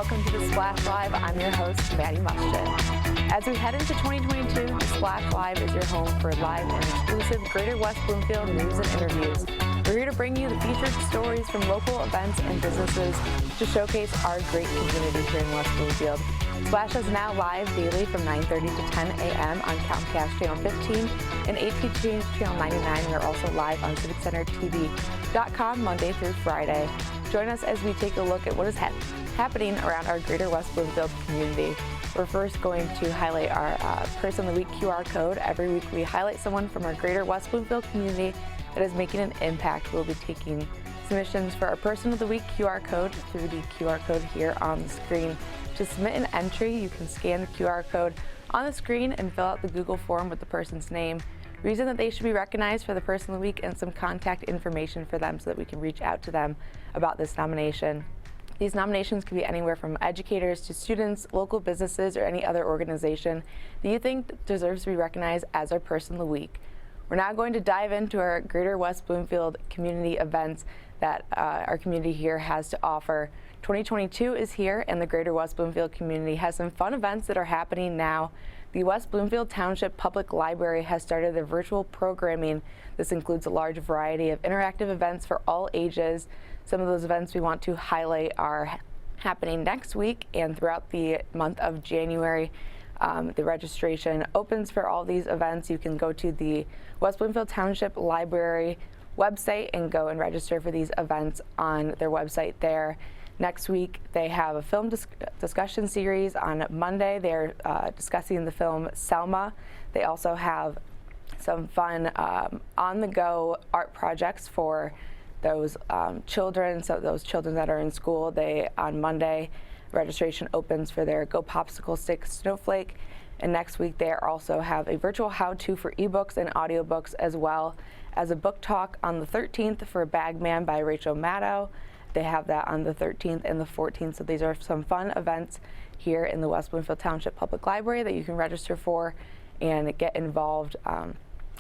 welcome to the Splash Live. I'm your host, Maddie Muschet. As we head into 2022, the Splash Live is your home for live and exclusive Greater West Bloomfield news and interviews. We're here to bring you the featured stories from local events and businesses to showcase our great community here in West Bloomfield. Splash is now live daily from 9:30 to 10 a.m. on Comcast Channel 15 and APT Channel 99. We're also live on CivicCenterTV.com Monday through Friday. Join us as we take a look at what is happening around our Greater West Bloomfield community. We're first going to highlight our Person of the Week QR code. Every week we highlight someone from our Greater West Bloomfield community that is making an impact. We'll be taking submissions for our Person of the Week QR code through the QR code here on the screen. To submit an entry, you can scan the QR code on the screen and fill out the Google form with the person's name, reason that they should be recognized for the Person of the Week, and some contact information for them so that we can reach out to them about this nomination. These nominations can be anywhere from educators to students, local businesses, or any other organization that you think deserves to be recognized as our Person of the Week. We're now going to dive into our Greater West Bloomfield community events that our community here has to offer. 2022 is here, and the Greater West Bloomfield community has some fun events that are happening now. The West Bloomfield Township Public Library has started their virtual programming. This includes a large variety of interactive events for all ages. Some of those events we want to highlight are happening next week and throughout the month of January. The registration opens for all these events. You can go to the West Bloomfield Township Library website and go and register for these events on their website there. Next week, they have a film discussion series. On Monday, they're discussing the film Selma. They also have some fun on-the-go art projects for those children. So those children that are in school, on Monday, registration opens for their Go Popsicle Stick Snowflake. And next week, they also have a virtual how-to for ebooks and audiobooks, as well as a book talk on the 13th for Bagman by Rachel Maddow. They have that on the 13th and the 14th. So these are some fun events here in the West Bloomfield Township Public Library that you can register for and get involved.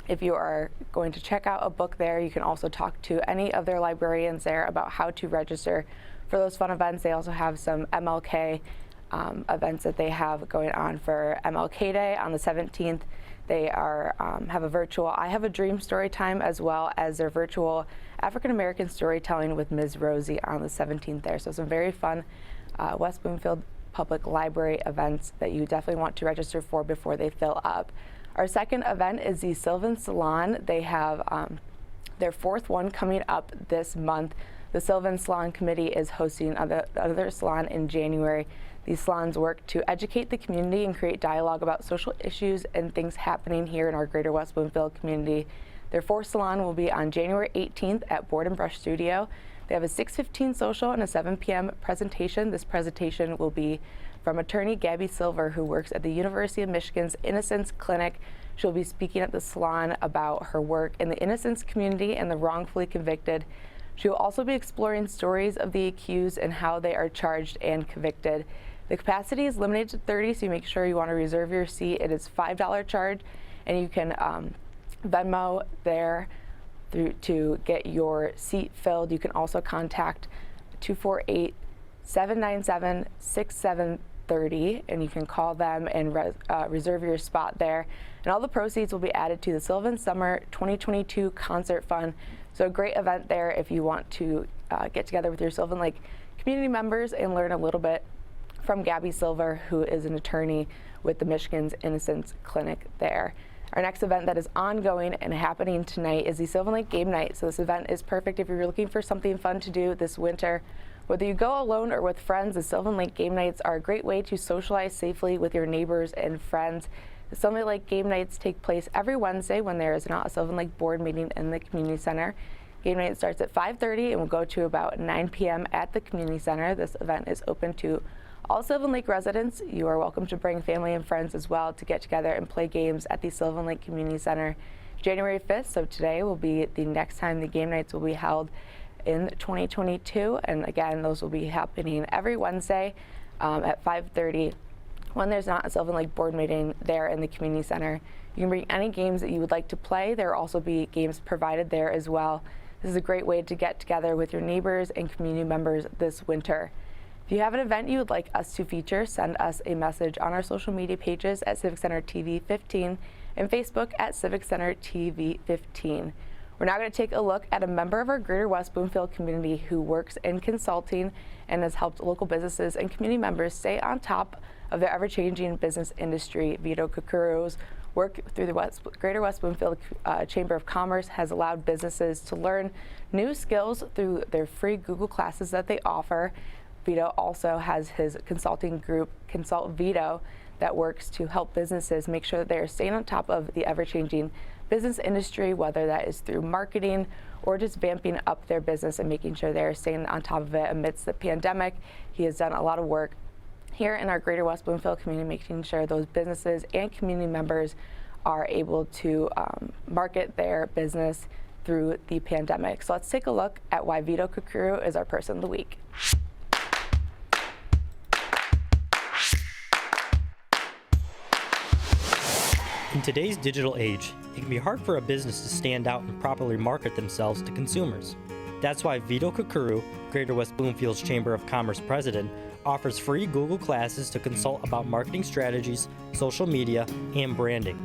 If you are going to check out a book there, you can also talk to any of their librarians there about how to register for those fun events. They also have some MLK events that they have going on for MLK Day on the 17th. They have a virtual I Have a Dream story time, as well as their virtual African American storytelling with Ms. Rosie on the 17th there. So some very fun West Bloomfield Public Library events that you definitely want to register for before they fill up. Our second event is the Sylvan Salon. They have their fourth one coming up this month. The Sylvan Salon Committee is hosting another salon in January. These salons work to educate the community and create dialogue about social issues and things happening here in our Greater West Bloomfield community. Their fourth salon will be on January 18th at Board and Brush Studio. They have a 6:15 social and a 7 p.m. presentation. This presentation will be from attorney Gabby Silver, who works at the University of Michigan's Innocence Clinic. She'll be speaking at the salon about her work in the innocence community and the wrongfully convicted. She will also be exploring stories of the accused and how they are charged and convicted. The capacity is limited to 30, so you make sure you want to reserve your seat. It is $5 charge, and you can Venmo there to get your seat filled. You can also contact 248-797-6730, and you can call them and reserve your spot there. And all the proceeds will be added to the Sylvan Summer 2022 Concert Fund. So a great event there if you want to get together with your Sylvan Lake community members and learn a little bit from Gabby Silver, who is an attorney with the Michigan's Innocence Clinic there. Our next event that is ongoing and happening tonight is the Sylvan Lake Game Night. So this event is perfect if you're looking for something fun to do this winter. Whether you go alone or with friends, the Sylvan Lake Game Nights are a great way to socialize safely with your neighbors and friends. The Sylvan Lake Game Nights take place every Wednesday when there is not a Sylvan Lake board meeting in the community center. Game night starts at 5:30 and will go to about 9 p.m. at the community center. This event is open to all Sylvan Lake residents. You are welcome to bring family and friends as well to get together and play games at the Sylvan Lake Community Center. January 5th, so today, will be the next time the game nights will be held in 2022. And again, those will be happening every Wednesday at 5:30 when there's not a Sylvan Lake board meeting there in the community center. You can bring any games that you would like to play. There will also be games provided there as well. This is a great way to get together with your neighbors and community members this winter. If you have an event you would like us to feature, send us a message on our social media pages at Civic Center TV 15 and Facebook at Civic Center TV 15. We're now going to take a look at a member of our Greater West Bloomfield community who works in consulting and has helped local businesses and community members stay on top of their ever-changing business industry. Vito Kukuru's work through the Greater West Bloomfield Chamber of Commerce has allowed businesses to learn new skills through their free Google classes that they offer. Vito also has his consulting group, Consult Vito, that works to help businesses make sure that they are staying on top of the ever-changing business industry, whether that is through marketing or just vamping up their business and making sure they're staying on top of it amidst the pandemic. He has done a lot of work here in our Greater West Bloomfield community, making sure those businesses and community members are able to market their business through the pandemic. So let's take a look at why Vito Kukuru is our person of the week. In today's digital age, it can be hard for a business to stand out and properly market themselves to consumers. That's why Vito Kukuru, Greater West Bloomfield's Chamber of Commerce president, offers free Google classes to consult about marketing strategies, social media, and branding.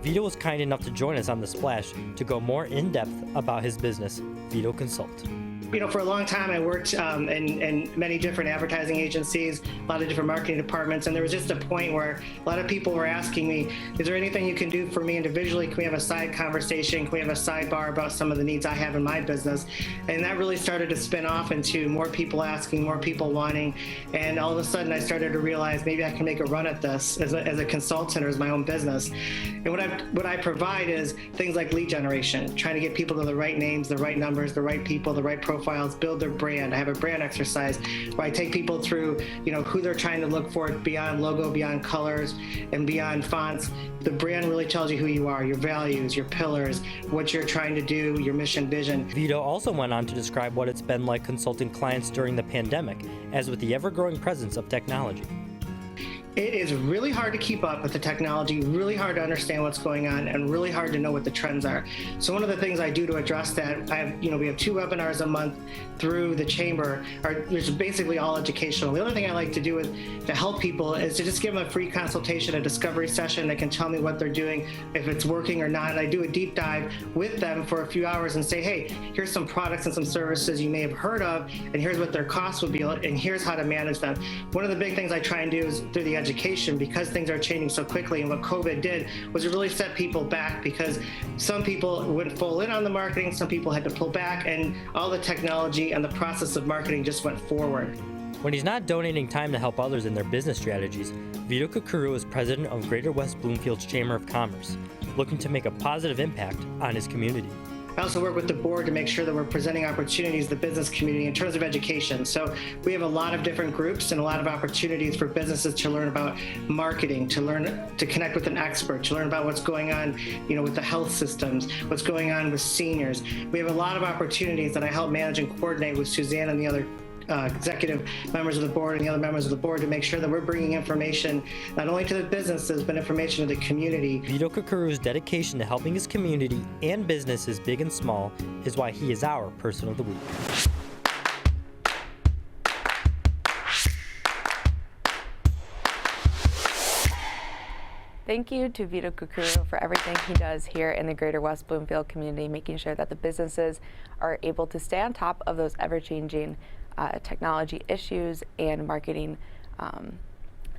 Vito was kind enough to join us on The Splash to go more in-depth about his business, Vito Consult. You know, for a long time I worked in many different advertising agencies, a lot of different marketing departments, and there was just a point where a lot of people were asking me, is there anything you can do for me individually? Can we have a side conversation? Can we have a sidebar about some of the needs I have in my business? And that really started to spin off into more people asking, more people wanting, and all of a sudden I started to realize maybe I can make a run at this as a consultant or as my own business. And what I provide is things like lead generation, trying to get people to the right names, the right numbers, the right people, the right profiles, build their brand. I have a brand exercise where I take people through, who they're trying to look for beyond logo, beyond colors, and beyond fonts. The brand really tells you who you are, your values, your pillars, what you're trying to do, your mission, vision. Vito also went on to describe what it's been like consulting clients during the pandemic, as with the ever-growing presence of technology. It is really hard to keep up with the technology, really hard to understand what's going on, and really hard to know what the trends are. So one of the things I do to address that, we have 2 webinars a month through the chamber, which is basically all educational. The other thing I like to do to help people is to just give them a free consultation, a discovery session. They can tell me what they're doing, if it's working or not, and I do a deep dive with them for a few hours and say, hey, here's some products and some services you may have heard of, and here's what their costs would be, and here's how to manage them. One of the big things I try and do is through the education, because things are changing so quickly, and what COVID did was it really set people back, because some people went full in on the marketing, some people had to pull back, and all the technology and the process of marketing just went forward. When he's not donating time to help others in their business strategies, Vito Kukuru is president of Greater West Bloomfield's Chamber of Commerce, looking to make a positive impact on his community. I also work with the board to make sure that we're presenting opportunities to the business community in terms of education. So we have a lot of different groups and a lot of opportunities for businesses to learn about marketing, to learn to connect with an expert, to learn about what's going on, with the health systems, what's going on with seniors. We have a lot of opportunities that I help manage and coordinate with Suzanne and the other executive members of the board and the other members of the board to make sure that we're bringing information not only to the businesses but information to the community. Vito Kukuru's dedication to helping his community and businesses big and small is why he is our person of the week. Thank you to Vito Kukuru for everything he does here in the Greater West Bloomfield community, making sure that the businesses are able to stay on top of those ever-changing technology issues and marketing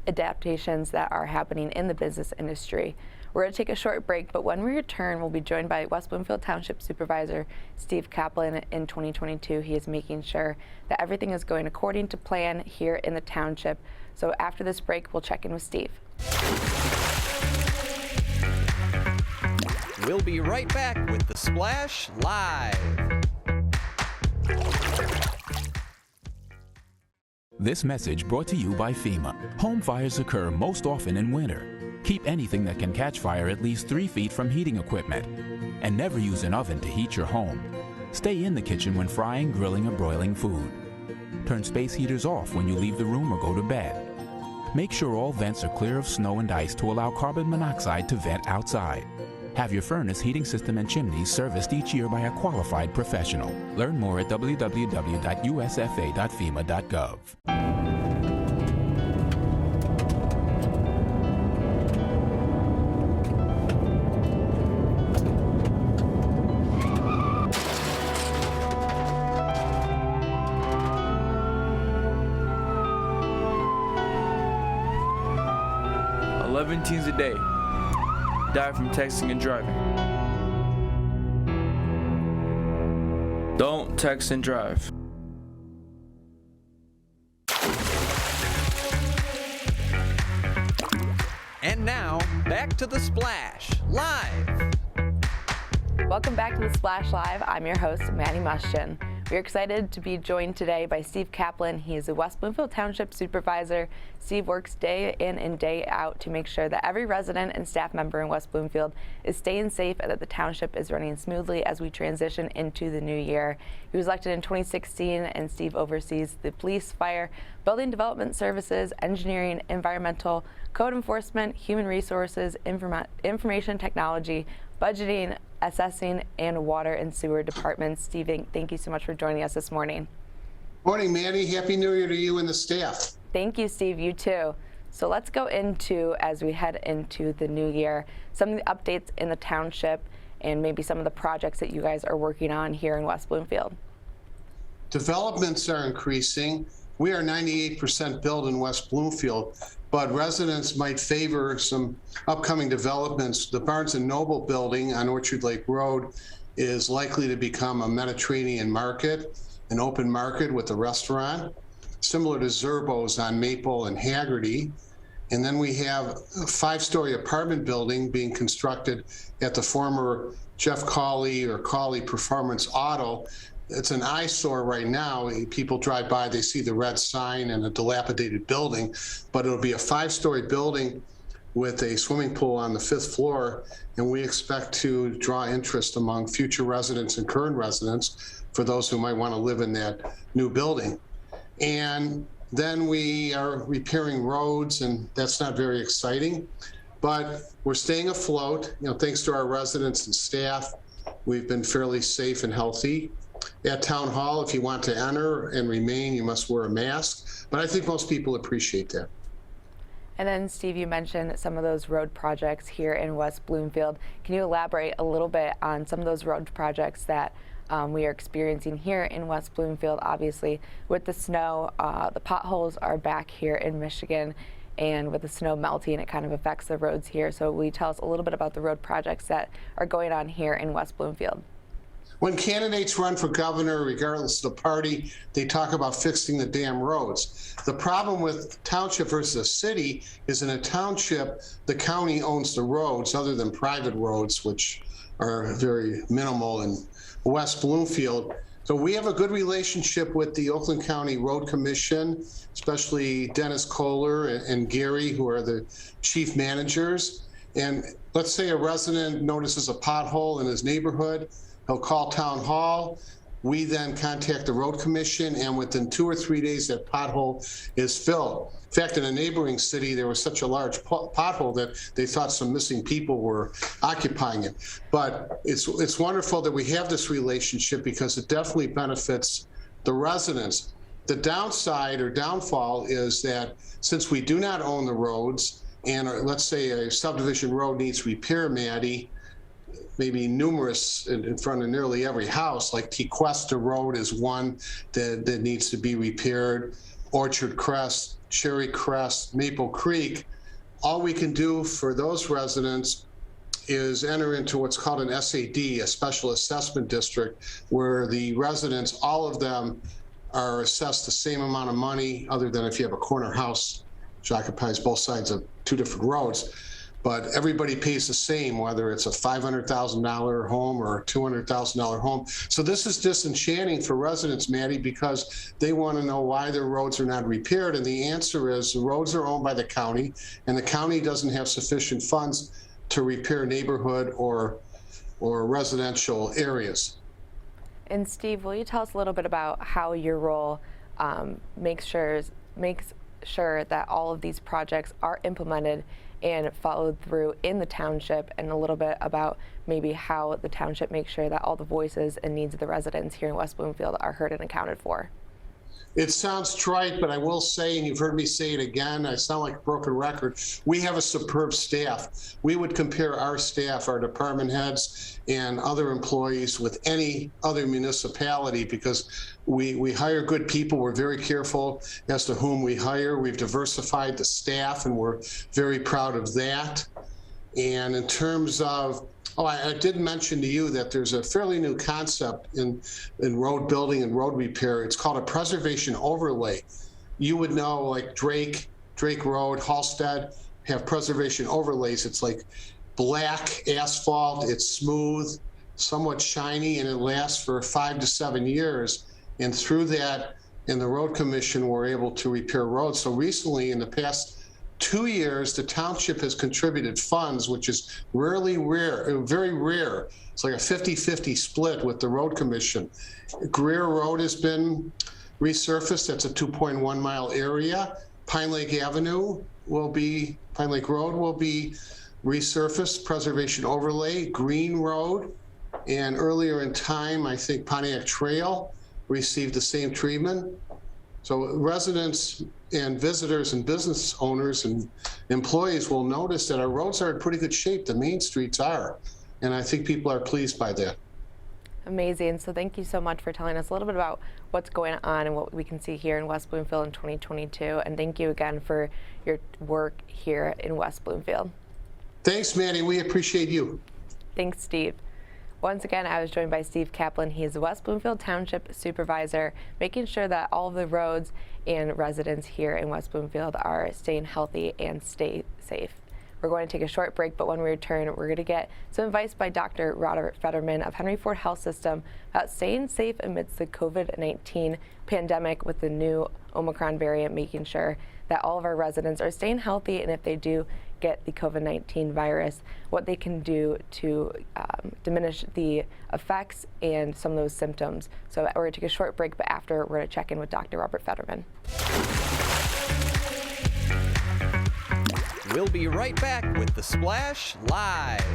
adaptations that are happening in the business industry. We're going to take a short break, but when we return, we'll be joined by West Bloomfield Township Supervisor Steve Kaplan. In 2022, he is making sure that everything is going according to plan here in the township. So after this break, we'll check in with Steve. We'll be right back with The Splash Live. This message brought to you by FEMA. Home fires occur most often in winter. Keep anything that can catch fire at least 3 feet from heating equipment. And never use an oven to heat your home. Stay in the kitchen when frying, grilling, or broiling food. Turn space heaters off when you leave the room or go to bed. Make sure all vents are clear of snow and ice to allow carbon monoxide to vent outside. Have your furnace, heating system, and chimneys serviced each year by a qualified professional. Learn more at www.usfa.fema.gov. 11 teens a day die from texting and driving. Don't text and drive. And now, back to the Splash Live. Welcome back to the Splash Live. I'm your host, Maddie Muschin. We're excited to be joined today by Steve Kaplan. He is a West Bloomfield Township Supervisor. Steve works day in and day out to make sure that every resident and staff member in West Bloomfield is staying safe and that the township is running smoothly as we transition into the new year. He was elected in 2016, and Steve oversees the police, fire, building development services, engineering, environmental, code enforcement, human resources, information technology, budgeting, assessing, and water and sewer departments. Steve, thank you so much for joining us this morning. Morning, Mandy. Happy New Year to you and the staff. Thank you, Steve. You too. So let's go into, as we head into the new year, some of the updates in the township and maybe some of the projects that you guys are working on here in West Bloomfield. Developments are increasing. We are 98% built in West Bloomfield, but residents might favor some upcoming developments. The Barnes & Noble building on Orchard Lake Road is likely to become a Mediterranean market, an open market with a restaurant, similar to Zerbo's on Maple and Haggerty. And then we have a 5-story apartment building being constructed at the former Jeff Cawley or Cawley Performance Auto. It's an eyesore right now. People drive by, they see the red sign and a dilapidated building, but it'll be a 5-story building with a swimming pool on the 5th floor, and we expect to draw interest among future residents and current residents for those who might want to live in that new building. And then we are repairing roads, and that's not very exciting, but we're staying afloat. Thanks to our residents and staff, we've been fairly safe and healthy. At Town Hall, if you want to enter and remain, you must wear a mask, but I think most people appreciate that. And then, Steve, you mentioned some of those road projects here in West Bloomfield. Can you elaborate a little bit on some of those road projects that we are experiencing here in West Bloomfield? Obviously, with the snow, the potholes are back here in Michigan, and with the snow melting, it kind of affects the roads here. So will you tell us a little bit about the road projects that are going on here in West Bloomfield? When candidates run for governor, regardless of the party, they talk about fixing the damn roads. The problem with township versus a city is in a township, the county owns the roads other than private roads, which are very minimal in West Bloomfield. So we have a good relationship with the Oakland County Road Commission, especially Dennis Kohler and Gary, who are the chief managers. And let's say a resident notices a pothole in his neighborhood. He'll call Town Hall. We then contact the Road Commission, and within 2 or 3 days, that pothole is filled. In fact, in a neighboring city, there was such a large pothole that they thought some missing people were occupying it. But it's wonderful that we have this relationship because it definitely benefits the residents. The downside or downfall is that since we do not own the roads, and let's say a subdivision road needs repair, Maddie, maybe numerous in front of nearly every house, like Tequesta Road is one that needs to be repaired, Orchard Crest, Cherry Crest, Maple Creek. All we can do for those residents is enter into what's called an SAD, a special assessment district, where the residents, all of them, are assessed the same amount of money, other than if you have a corner house, which occupies both sides of 2 different roads. But everybody pays the same, whether it's a $500,000 home or a $200,000 home. So this is disenchanting for residents, Maddie, because they want to know why their roads are not repaired. And the answer is the roads are owned by the county, and the county doesn't have sufficient funds to repair neighborhood or residential areas. And Steve, will you tell us a little bit about how your role makes sure that all of these projects are implemented and followed through in the township, and a little bit about maybe how the township makes sure that all the voices and needs of the residents here in West Bloomfield are heard and accounted for? It sounds trite, but I will say, and you've heard me say it again, I sound like a broken record, we have a superb staff. We would compare our staff, our department heads, and other employees with any other municipality because we hire good people. We're very careful as to whom we hire. We've diversified the staff, and we're very proud of that. And in terms of, I did mention to you that there's a fairly new concept in road building and road repair. It's called a preservation overlay. You would know, like Drake Road, Halstead have preservation overlays. It's like black asphalt, it's smooth, somewhat shiny, and it lasts for 5 to 7 years. And through that, in the road commission, we're able to repair roads. So recently, in the past 2 years, the township has contributed funds, which is very rare. It's like a 50-50 split with the road commission. Greer Road has been resurfaced. That's a 2.1 mile area. Pine Lake Road will be resurfaced, preservation overlay. Green Road, and earlier in time, I think Pontiac Trail received the same treatment. So residents and visitors and business owners and employees will notice that our roads are in pretty good shape. The main streets are, and I think people are pleased by that. Amazing. So thank you so much for telling us a little bit about what's going on and what we can see here in West Bloomfield in 2022. And thank you again for your work here in West Bloomfield. Thanks, Manny. We appreciate you. Thanks, Steve. Once again, I was joined by Steve Kaplan. He is the West Bloomfield Township Supervisor, making sure that all of the roads and residents here in West Bloomfield are staying healthy and stay safe. We're going to take a short break, but when we return, we're going to get some advice by Dr. Robert Fetterman of Henry Ford Health System about staying safe amidst the COVID-19 pandemic with the new Omicron variant, making sure that all of our residents are staying healthy, and if they do get the COVID-19 virus, what they can do to diminish the effects and some of those symptoms. So we're going to take a short break, but after, we're going to check in with Dr. Robert Fetterman. We'll be right back with The Splash Live.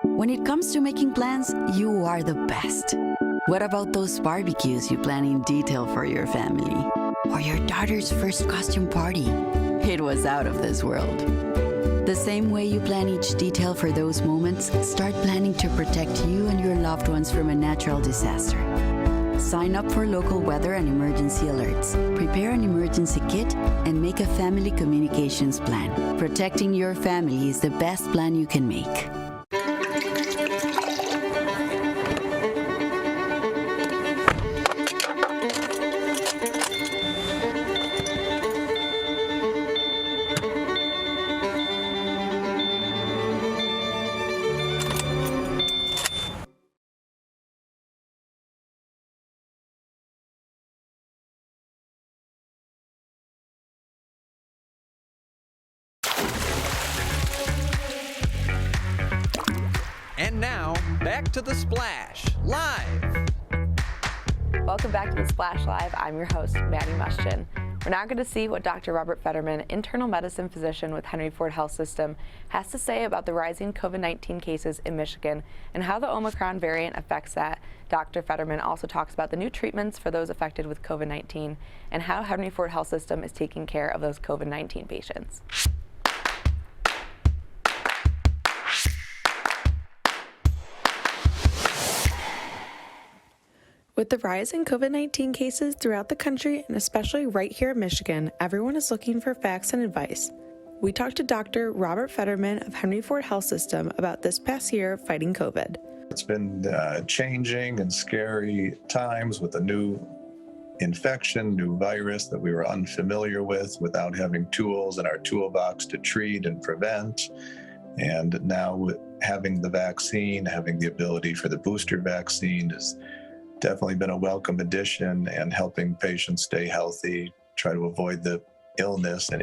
When it comes to making plans, you are the best. What about those barbecues you plan in detail for your family? Or your daughter's first costume party? It was out of this world. The same way you plan each detail for those moments, start planning to protect you and your loved ones from a natural disaster. Sign up for local weather and emergency alerts. Prepare an emergency kit and make a family communications plan. Protecting your family is the best plan you can make. And now, back to The Splash Live. Welcome back to The Splash Live. I'm your host, Maddie Muschin. We're now going to see what Dr. Robert Fetterman, internal medicine physician with Henry Ford Health System, has to say about the rising COVID-19 cases in Michigan and how the Omicron variant affects that. Dr. Fetterman also talks about the new treatments for those affected with COVID-19 and how Henry Ford Health System is taking care of those COVID-19 patients. With the rise in COVID-19 cases throughout the country, and especially right here in Michigan, everyone is looking for facts and advice. We talked to Dr. Robert Fetterman of Henry Ford Health System about this past year fighting COVID. It's been changing and scary times with a new infection, new virus that we were unfamiliar with without having tools in our toolbox to treat and prevent. And now with having the vaccine, having the ability for the booster vaccine is definitely been a welcome addition, and helping patients stay healthy, try to avoid the illness, and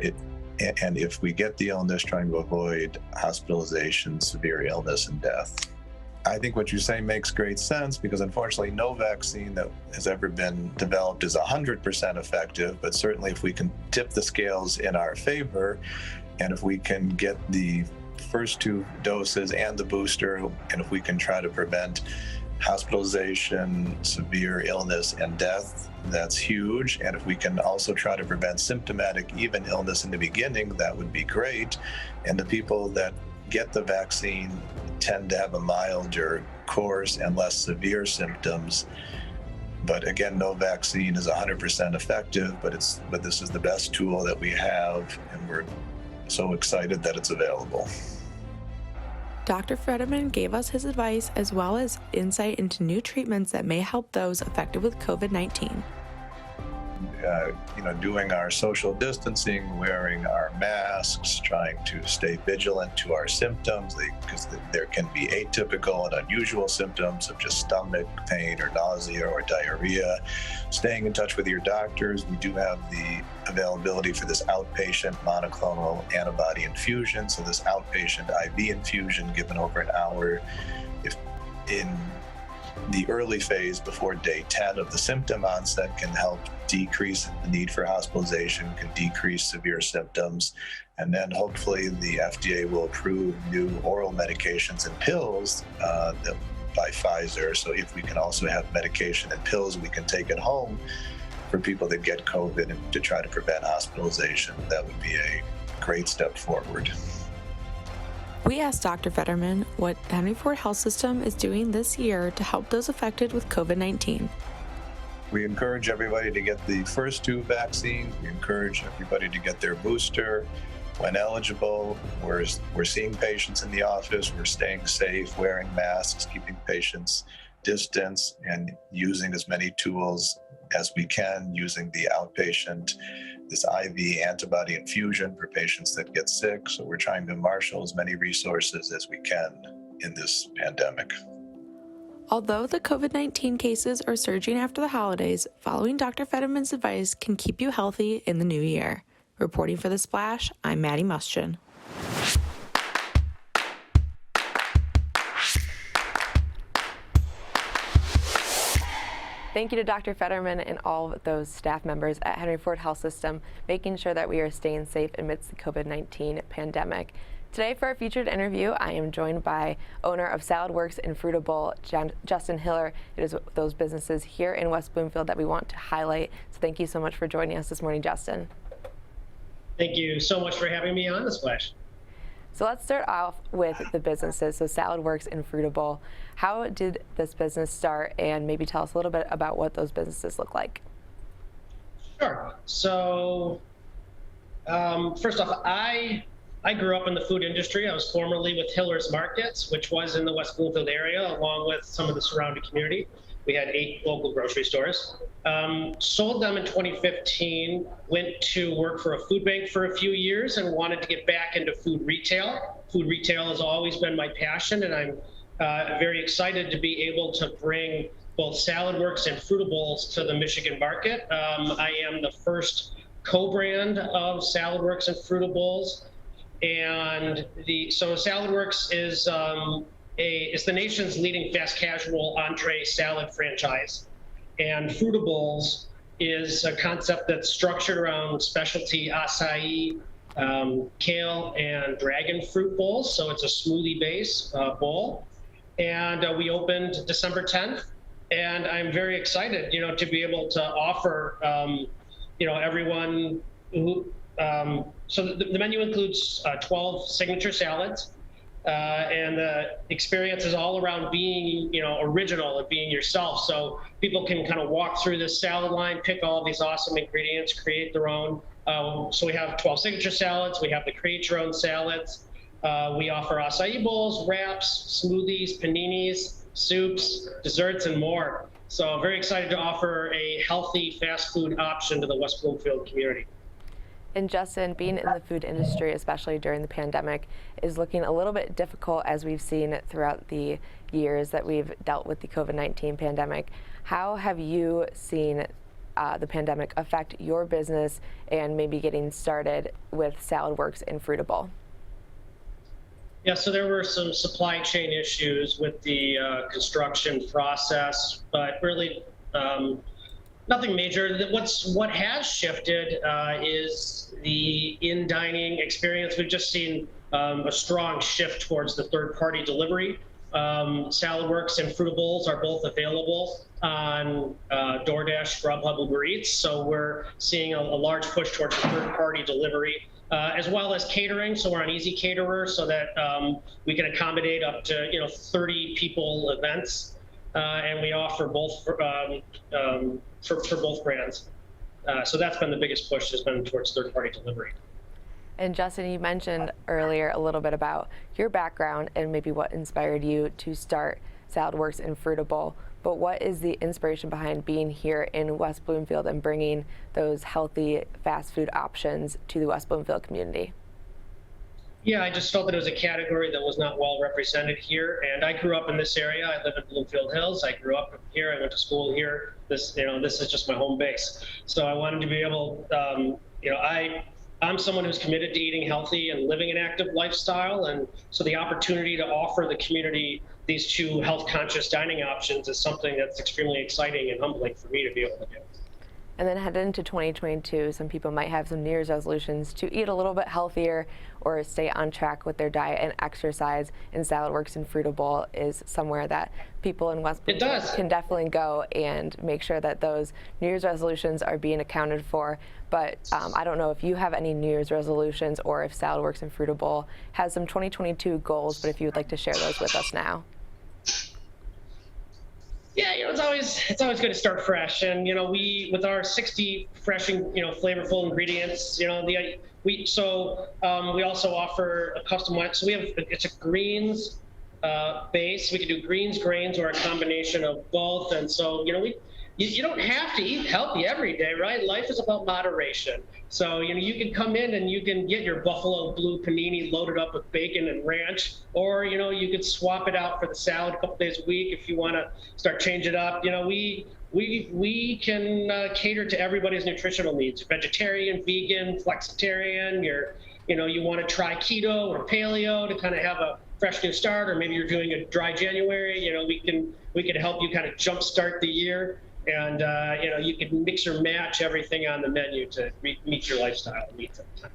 if we get the illness, trying to avoid hospitalization, severe illness, and death. I think what you say makes great sense, because unfortunately no vaccine that has ever been developed is 100% effective, but certainly if we can tip the scales in our favor, and if we can get the first 2 doses and the booster, and if we can try to prevent hospitalization, severe illness, and death, that's huge. And if we can also try to prevent symptomatic, even illness in the beginning, that would be great. And the people that get the vaccine tend to have a milder course and less severe symptoms. But again, no vaccine is 100% effective, but this is the best tool that we have, and we're so excited that it's available. Dr. Fetterman gave us his advice as well as insight into new treatments that may help those affected with COVID-19. Doing our social distancing, wearing our masks, trying to stay vigilant to our symptoms, because there can be atypical and unusual symptoms of just stomach pain or nausea or diarrhea. Staying in touch with your doctors. We do have the availability for this outpatient monoclonal antibody infusion. So this outpatient IV infusion given over an hour, if in the early phase before day 10 of the symptom onset, can help decrease the need for hospitalization, can decrease severe symptoms. And then hopefully the FDA will approve new oral medications and pills by Pfizer. So if we can also have medication and pills, we can take it home for people that get COVID and to try to prevent hospitalization. That would be a great step forward. We asked Dr. Fetterman what the Henry Ford Health System is doing this year to help those affected with COVID-19. We encourage everybody to get the first 2 vaccines. We encourage everybody to get their booster when eligible. We're seeing patients in the office. We're staying safe, wearing masks, keeping patients distance, and using as many tools as we can, using the outpatient, this IV antibody infusion for patients that get sick. So we're trying to marshal as many resources as we can in this pandemic. Although the COVID-19 cases are surging after the holidays, following Dr. Fetterman's advice can keep you healthy in the new year. Reporting for The Splash, I'm Maddie Muschin. Thank you to Dr. Fetterman and all of those staff members at Henry Ford Health System, making sure that we are staying safe amidst the COVID-19 pandemic. Today for our featured interview, I am joined by owner of Saladworks and Frutta Bowls, Justin Hiller. It is those businesses here in West Bloomfield that we want to highlight. So thank you so much for joining us this morning, Justin. Thank you so much for having me on The Splash. So let's start off with the businesses. So Saladworks and Frutta Bowls. How did this business start, and maybe tell us a little bit about what those businesses look like? Sure. So first off, I grew up in the food industry. I was formerly with Hiller's Markets, which was in the West Bloomfield area, along with some of the surrounding community. We had 8 local grocery stores. Sold them in 2015, went to work for a food bank for a few years and wanted to get back into food retail. Food retail has always been my passion, and I'm very excited to be able to bring both Saladworks and Frutta Bowls to the Michigan market. I am the first co-brand of Saladworks and Frutta Bowls. And so Saladworks is the nation's leading fast casual entree salad franchise. And Frutta Bowls is a concept that's structured around specialty acai, kale, and dragon fruit bowls. So it's a smoothie base bowl. And we opened December 10th. And I'm very excited, to be able to offer, everyone who, so the menu includes 12 signature salads, and the experience is all around being, original and being yourself. So people can kind of walk through this salad line, pick all these awesome ingredients, create their own. So we have 12 signature salads. We have the create your own salads. We offer acai bowls, wraps, smoothies, paninis, soups, desserts, and more. So I'm very excited to offer a healthy fast food option to the West Bloomfield community. And Justin, being in the food industry, especially during the pandemic, is looking a little bit difficult, as we've seen throughout the years that we've dealt with the COVID-19 pandemic. How have you seen the pandemic affect your business and maybe getting started with Saladworks and Frutta Bowls? Yeah, so there were some supply chain issues with the construction process, but really nothing major. What has shifted is the in-dining experience. We've just seen a strong shift towards the third-party delivery Saladworks and Frutta Bowls are both available on DoorDash, Grubhub, Uber Eats. So we're seeing a large push towards third-party delivery, as well as catering. So we're on Easy Caterer, so that we can accommodate up to 30 people events, and we offer both for both brands. So that's been the biggest push, has been towards third-party delivery. And Justin, you mentioned earlier a little bit about your background and maybe what inspired you to start Saladworks and Frutta Bowl. But what is the inspiration behind being here in West Bloomfield and bringing those healthy fast food options to the West Bloomfield community? Yeah, I just felt that it was a category that was not well represented here. And I grew up in this area. I live in Bloomfield Hills. I grew up here. I went to school here. This is just my home base. So I wanted to be able, I'm someone who's committed to eating healthy and living an active lifestyle. And so the opportunity to offer the community these two health-conscious dining options is something that's extremely exciting and humbling for me to be able to do. And then headed into 2022, some people might have some New Year's resolutions to eat a little bit healthier or stay on track with their diet and exercise. And Saladworks and Frutta Bowl is somewhere that people in West Bloomfield can definitely go and make sure that those New Year's resolutions are being accounted for. But I don't know if you have any New Year's resolutions or if Saladworks and Frutta Bowl has some 2022 goals, but if you would like to share those with us now. Yeah, it's always good to start fresh, and we with our 60 fresh and flavorful ingredients, we also offer a customized. So it's a greens base. We can do greens, grains, or a combination of both, and so you don't have to eat healthy every day, right? Life is about moderation. So, you can come in and you can get your Buffalo Blue panini loaded up with bacon and ranch, or, you could swap it out for the salad a couple days a week if you want to start changing it up. We can cater to everybody's nutritional needs. Vegetarian, vegan, flexitarian, you want to try keto or paleo to kind of have a fresh new start, or maybe you're doing a dry January, we can help you kind of jumpstart the year. And, you can mix or match everything on the menu to meet your lifestyle needs at the time.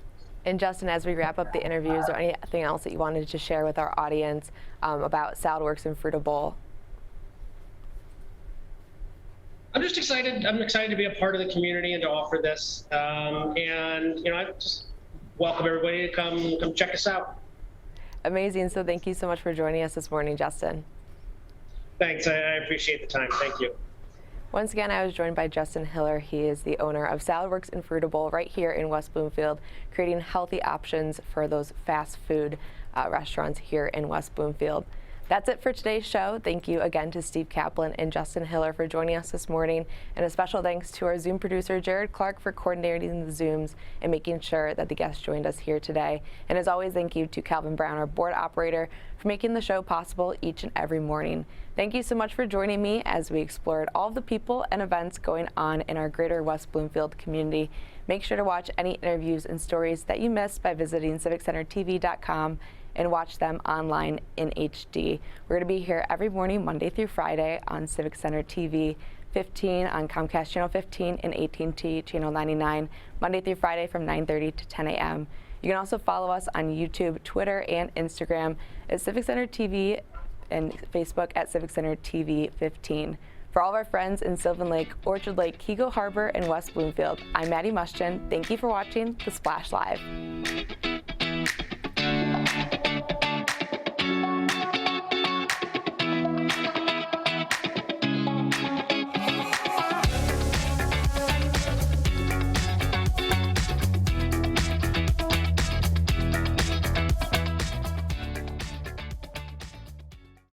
And Justin, as we wrap up the interview, is there anything else that you wanted to share with our audience about Saladworks and Frutta Bowl? I'm just excited. I'm excited to be a part of the community and to offer this. I just welcome everybody to come check us out. Amazing. So thank you so much for joining us this morning, Justin. Thanks. I appreciate the time. Thank you. Once again, I was joined by Justin Hiller. He is the owner of Saladworks and Frutta Bowl right here in West Bloomfield, creating healthy options for those fast food restaurants here in West Bloomfield. That's it for today's show. Thank you again to Steve Kaplan and Justin Hiller for joining us this morning. And a special thanks to our Zoom producer, Jared Clark, for coordinating the Zooms and making sure that the guests joined us here today. And as always, thank you to Calvin Brown, our board operator, for making the show possible each and every morning. Thank you so much for joining me as we explored all of the people and events going on in our greater West Bloomfield community. Make sure to watch any interviews and stories that you missed by visiting civiccentertv.com and watch them online in HD. We're going to be here every morning, Monday through Friday, on Civic Center TV 15 on Comcast Channel 15 and AT&T Channel 99, Monday through Friday from 9:30 to 10 a.m. You can also follow us on YouTube, Twitter, and Instagram at Civic Center TV and Facebook at Civic Center TV 15. For all of our friends in Sylvan Lake, Orchard Lake, Keego Harbor, and West Bloomfield, I'm Maddie Muschin. Thank you for watching The Splash Live.